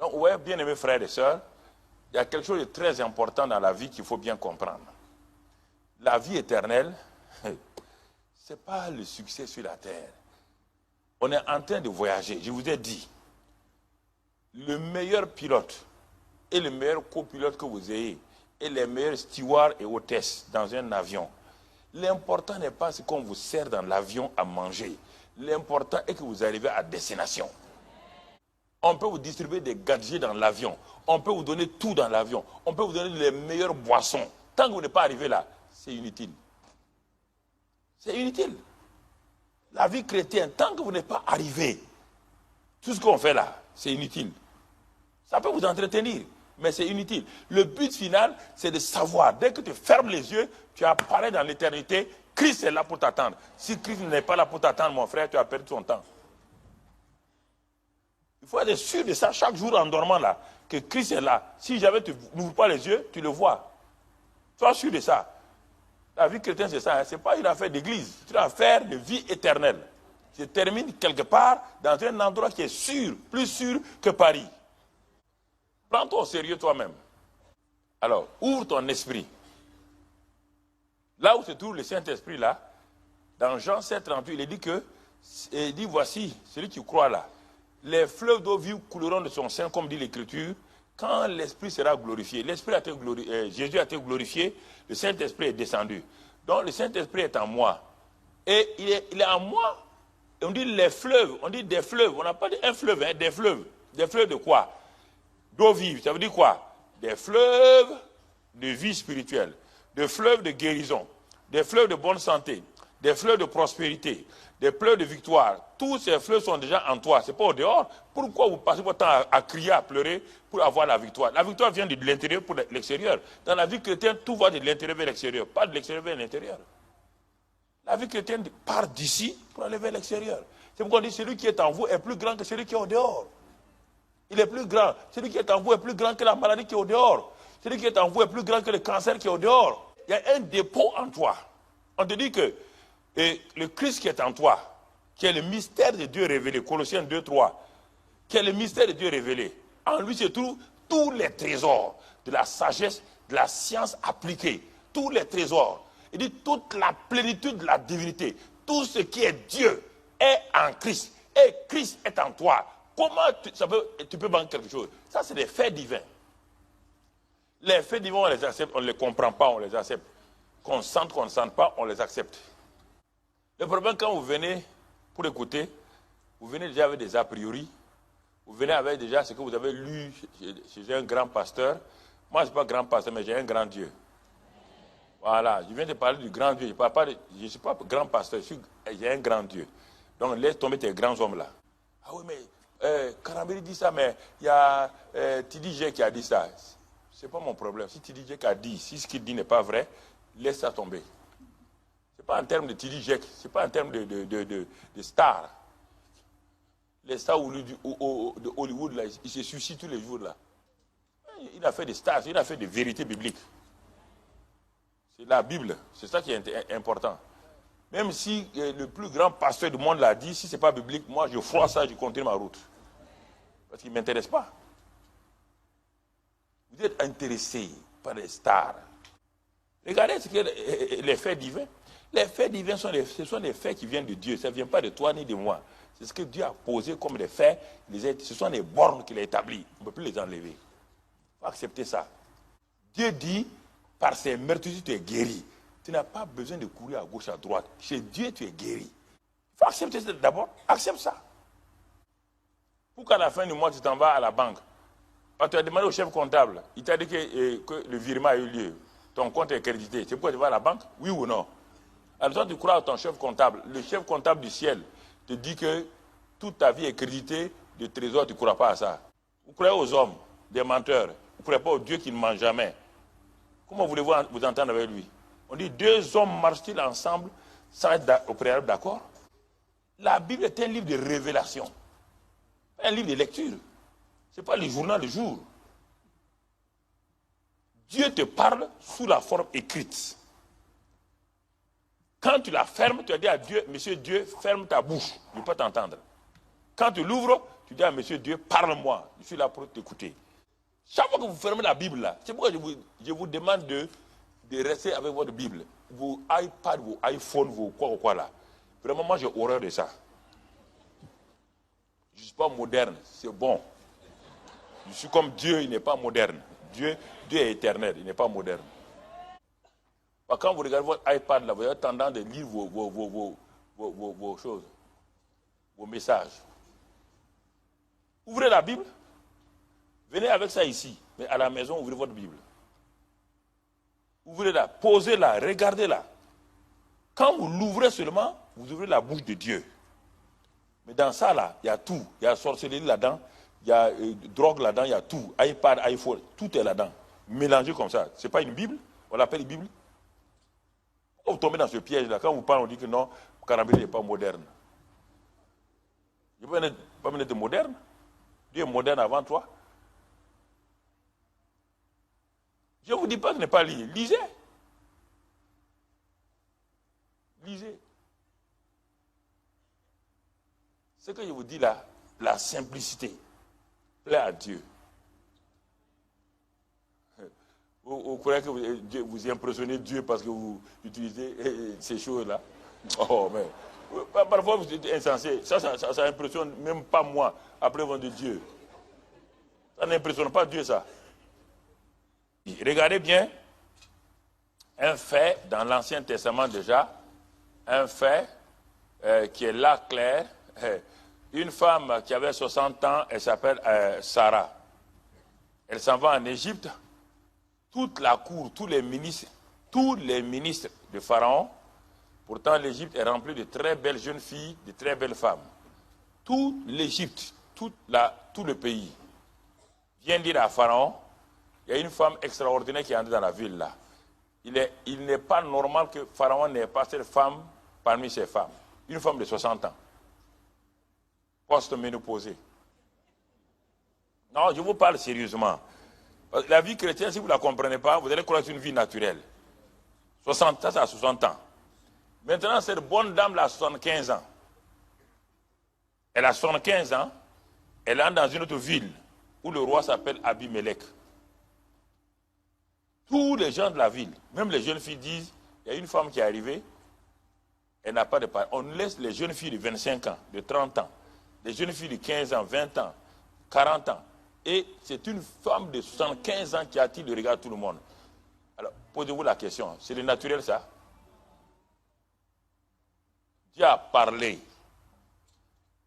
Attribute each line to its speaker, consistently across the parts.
Speaker 1: Donc, ouais, bien aimés frères et sœurs, il y a quelque chose de très important dans la vie qu'il faut bien comprendre. La vie éternelle, ce n'est pas le succès sur la terre. On est en train de voyager. Je vous ai dit, le meilleur pilote et le meilleur copilote que vous ayez, et les meilleurs stewards et hôtesses dans un avion, l'important n'est pas ce qu'on vous sert dans l'avion à manger. L'important est que vous arrivez à destination. On peut vous distribuer des gadgets dans l'avion. On peut vous donner tout dans l'avion. On peut vous donner les meilleures boissons. Tant que vous n'êtes pas arrivé là, c'est inutile. C'est inutile. La vie chrétienne, tant que vous n'êtes pas arrivé, tout ce qu'on fait là, c'est inutile. Ça peut vous entretenir, mais c'est inutile. Le but final, c'est de savoir, dès que tu fermes les yeux, tu apparais dans l'éternité, Christ est là pour t'attendre. Si Christ n'est pas là pour t'attendre, mon frère, tu as perdu ton temps. Il faut être sûr de ça chaque jour en dormant là, que Christ est là. Si jamais tu n'ouvres pas les yeux, tu le vois. Sois sûr de ça. La vie chrétienne, c'est ça. Hein? Ce n'est pas une affaire d'église. C'est une affaire de vie éternelle. Se termine quelque part dans un endroit qui est sûr, plus sûr que Paris. Prends-toi au sérieux toi-même. Alors, ouvre ton esprit. Là où se trouve le Saint-Esprit, là, dans Jean 7, 38, il dit, voici, celui qui croit là, les fleuves d'eau vive couleront de son sein, comme dit l'Écriture, quand l'Esprit sera glorifié. L'Esprit a été glorifié, Jésus a été glorifié, le Saint-Esprit est descendu. Donc le Saint-Esprit est en moi. Et il est en moi. Et on dit les fleuves, on dit des fleuves. On n'a pas dit un fleuve, hein, des fleuves. Des fleuves de quoi? D'eau vive. Ça veut dire quoi? Des fleuves de vie spirituelle, des fleuves de guérison, des fleuves de bonne santé, des fleuves de prospérité, des fleuves de victoire. Tous ces fleuves sont déjà en toi. Ce n'est pas au dehors. Pourquoi vous passez votre temps à crier, à pleurer pour avoir la victoire? La victoire vient de l'intérieur pour l'extérieur. Dans la vie chrétienne, tout va de l'intérieur vers l'extérieur, pas de l'extérieur vers l'intérieur. La vie chrétienne part d'ici pour aller vers l'extérieur. C'est pourquoi on dit celui qui est en vous est plus grand que celui qui est au dehors. Il est plus grand. Celui qui est en vous est plus grand que la maladie qui est au dehors. Celui qui est en vous est plus grand que le cancer qui est au dehors. Il y a un dépôt en toi. On te dit que le Christ qui est en toi, qui est le mystère de Dieu révélé, Colossiens 2, 3, qui est le mystère de Dieu révélé, en lui se trouvent tous les trésors de la sagesse, de la science appliquée, tous les trésors. Il dit toute la plénitude de la divinité, tout ce qui est Dieu est en Christ, et Christ est en toi. Comment tu peux manquer quelque chose? Ça, c'est des faits divins. Les faits divins, on les accepte, on ne les comprend pas, on les accepte. Qu'on sente, qu'on ne sente pas, on les accepte. Le problème, quand vous venez pour écouter, vous venez déjà avec des a priori, vous venez avec déjà ce que vous avez lu chez un grand pasteur. Moi, je ne suis pas grand pasteur, mais j'ai un grand Dieu. Voilà, je viens de parler du grand Dieu. Je ne suis pas grand pasteur, j'ai un grand Dieu. Donc, laisse tomber tes grands hommes là. Ah oui, mais Karambiri dit ça, mais il y a Tidijé qui a dit ça. Ce n'est pas mon problème. Si Tidijé a dit, si ce qu'il dit n'est pas vrai, laisse ça tomber. Ce n'est pas en termes de Tidijé, ce n'est pas en termes de stars. Les stars de Hollywood, là, ils se suicident tous les jours là. Il a fait des stars, il a fait des vérités bibliques. C'est la Bible, c'est ça qui est important. Même si le plus grand pasteur du monde l'a dit, si ce n'est pas biblique, moi je froisse ça, je continue ma route. Parce qu'il ne m'intéresse pas. Vous êtes intéressé par les stars. Regardez ce que les faits divins. Les faits divins, ce sont des faits qui viennent de Dieu. Ça ne vient pas de toi ni de moi. C'est ce que Dieu a posé comme des faits. Ce sont des bornes qu'il a établies. On ne peut plus les enlever. Il faut accepter ça. Dieu dit, par ses meurtrissures, tu es guéri. Tu n'as pas besoin de courir à gauche, à droite. Chez Dieu, tu es guéri. Il faut accepter ça d'abord. Accepte ça. Pour qu'à la fin du mois, tu t'en vas à la banque. Tu as demandé au chef comptable. Il t'a dit que le virement a eu lieu. Ton compte est crédité. C'est pourquoi tu vas à la banque? Oui ou non? Alors toi, tu crois à ton chef comptable. Le chef comptable du ciel te dit que toute ta vie est créditée de trésor. Tu ne crois pas à ça. Vous croyez aux hommes, des menteurs. Vous ne croyez pas au Dieu qui ne ment jamais. Comment voulez-vous vous entendre avec lui? On dit, deux hommes marchent-ils ensemble sans être au préalable d'accord? La Bible est un livre de révélation. Un livre de lecture. Ce n'est pas le journal du jour. Dieu te parle sous la forme écrite. Quand tu la fermes, tu as dit à Dieu, Monsieur Dieu, ferme ta bouche. Je ne peux pas t'entendre. Quand tu l'ouvres, Tu dis à monsieur Dieu, parle-moi. Je suis là pour t'écouter. Chaque fois que vous fermez la Bible là, c'est pourquoi je vous demande de rester avec votre Bible. Vos iPads, vos iPhones, vos quoi là. Vraiment, moi j'ai horreur de ça. Je ne suis pas moderne, c'est bon. Je suis comme Dieu, il n'est pas moderne. Dieu est éternel, il n'est pas moderne. Quand vous regardez votre iPad là, vous avez tendance de lire vos choses, vos messages. Ouvrez la Bible. Venez avec ça ici, mais à la maison, ouvrez votre Bible. Ouvrez-la, posez-la, regardez-la. Quand vous l'ouvrez seulement, vous ouvrez la bouche de Dieu. Mais dans ça, là, il y a tout. Il y a sorcellerie là-dedans, il y a drogue là-dedans, il y a tout. iPad, iPhone, tout est là-dedans. Mélangé comme ça. Ce n'est pas une Bible, on l'appelle une Bible. Vous tombez dans ce piège-là. Quand vous parlez, on dit que non, Karambili n'est pas moderne. Il ne peut pas être moderne. Dieu est moderne avant toi. Je ne vous dis pas de ne pas lire. Lisez. Lisez. Ce que je vous dis là, la simplicité, plaît à Dieu. Vous croyez que vous impressionnez Dieu parce que vous utilisez ces choses-là? Oh, mais parfois vous êtes insensé. Ça impressionne même pas moi, après vent de Dieu. Ça n'impressionne pas Dieu, ça. Regardez bien, un fait dans l'Ancien Testament déjà, un fait qui est là clair. Une femme qui avait 60 ans, elle s'appelle Sarah. Elle s'en va en Égypte. Toute la cour, tous les ministres de Pharaon, pourtant l'Égypte est remplie de très belles jeunes filles, de très belles femmes. Tout l'Égypte, tout le pays vient dire à Pharaon, il y a une femme extraordinaire qui est entrée dans la ville là. Il n'est pas normal que Pharaon n'ait pas cette femme parmi ses femmes. Une femme de 60 ans. Post-ménopausée. Non, je vous parle sérieusement. La vie chrétienne, si vous ne la comprenez pas, vous allez croire que c'est une vie naturelle. 60 ans, ça a 60 ans. Maintenant, cette bonne dame là a 75 ans. Elle a 75 ans, elle est dans une autre ville où le roi s'appelle Abimelech. Tous les gens de la ville, même les jeunes filles disent, il y a une femme qui est arrivée, elle n'a pas de parents. On laisse les jeunes filles de 25 ans, de 30 ans, les jeunes filles de 15 ans, 20 ans, 40 ans. Et c'est une femme de 75 ans qui attire le regard de tout le monde. Alors, posez-vous la question, c'est le naturel ça? Dieu a parlé.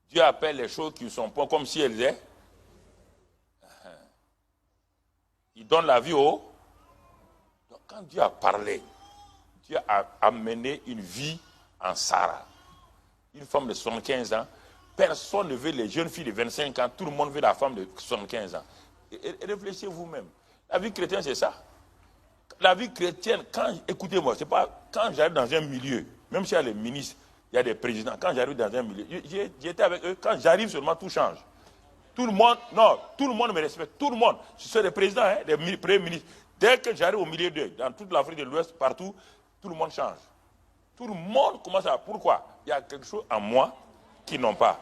Speaker 1: Dieu appelle les choses qui ne sont pas comme si elles étaient. Il donne la vie au... Donc, quand Dieu a parlé, Dieu a amené une vie en Sarah. Une femme de 75 ans. Personne ne veut les jeunes filles de 25 ans. Tout le monde veut la femme de 75 ans. Et réfléchissez vous-même. La vie chrétienne, c'est ça. La vie chrétienne, écoutez-moi, c'est pas quand j'arrive dans un milieu, même s'il y a les ministres, il y a des présidents, quand j'arrive dans un milieu, j'étais avec eux, quand j'arrive seulement, tout change. Tout le monde, non, tout le monde me respecte, tout le monde. Je suis des présidents, hein, des premiers ministres. Dès que j'arrive au milieu d'eux, dans toute l'Afrique de l'Ouest, partout, tout le monde change. Tout le monde commence à... Pourquoi? Il y a quelque chose en moi qu'ils n'ont pas.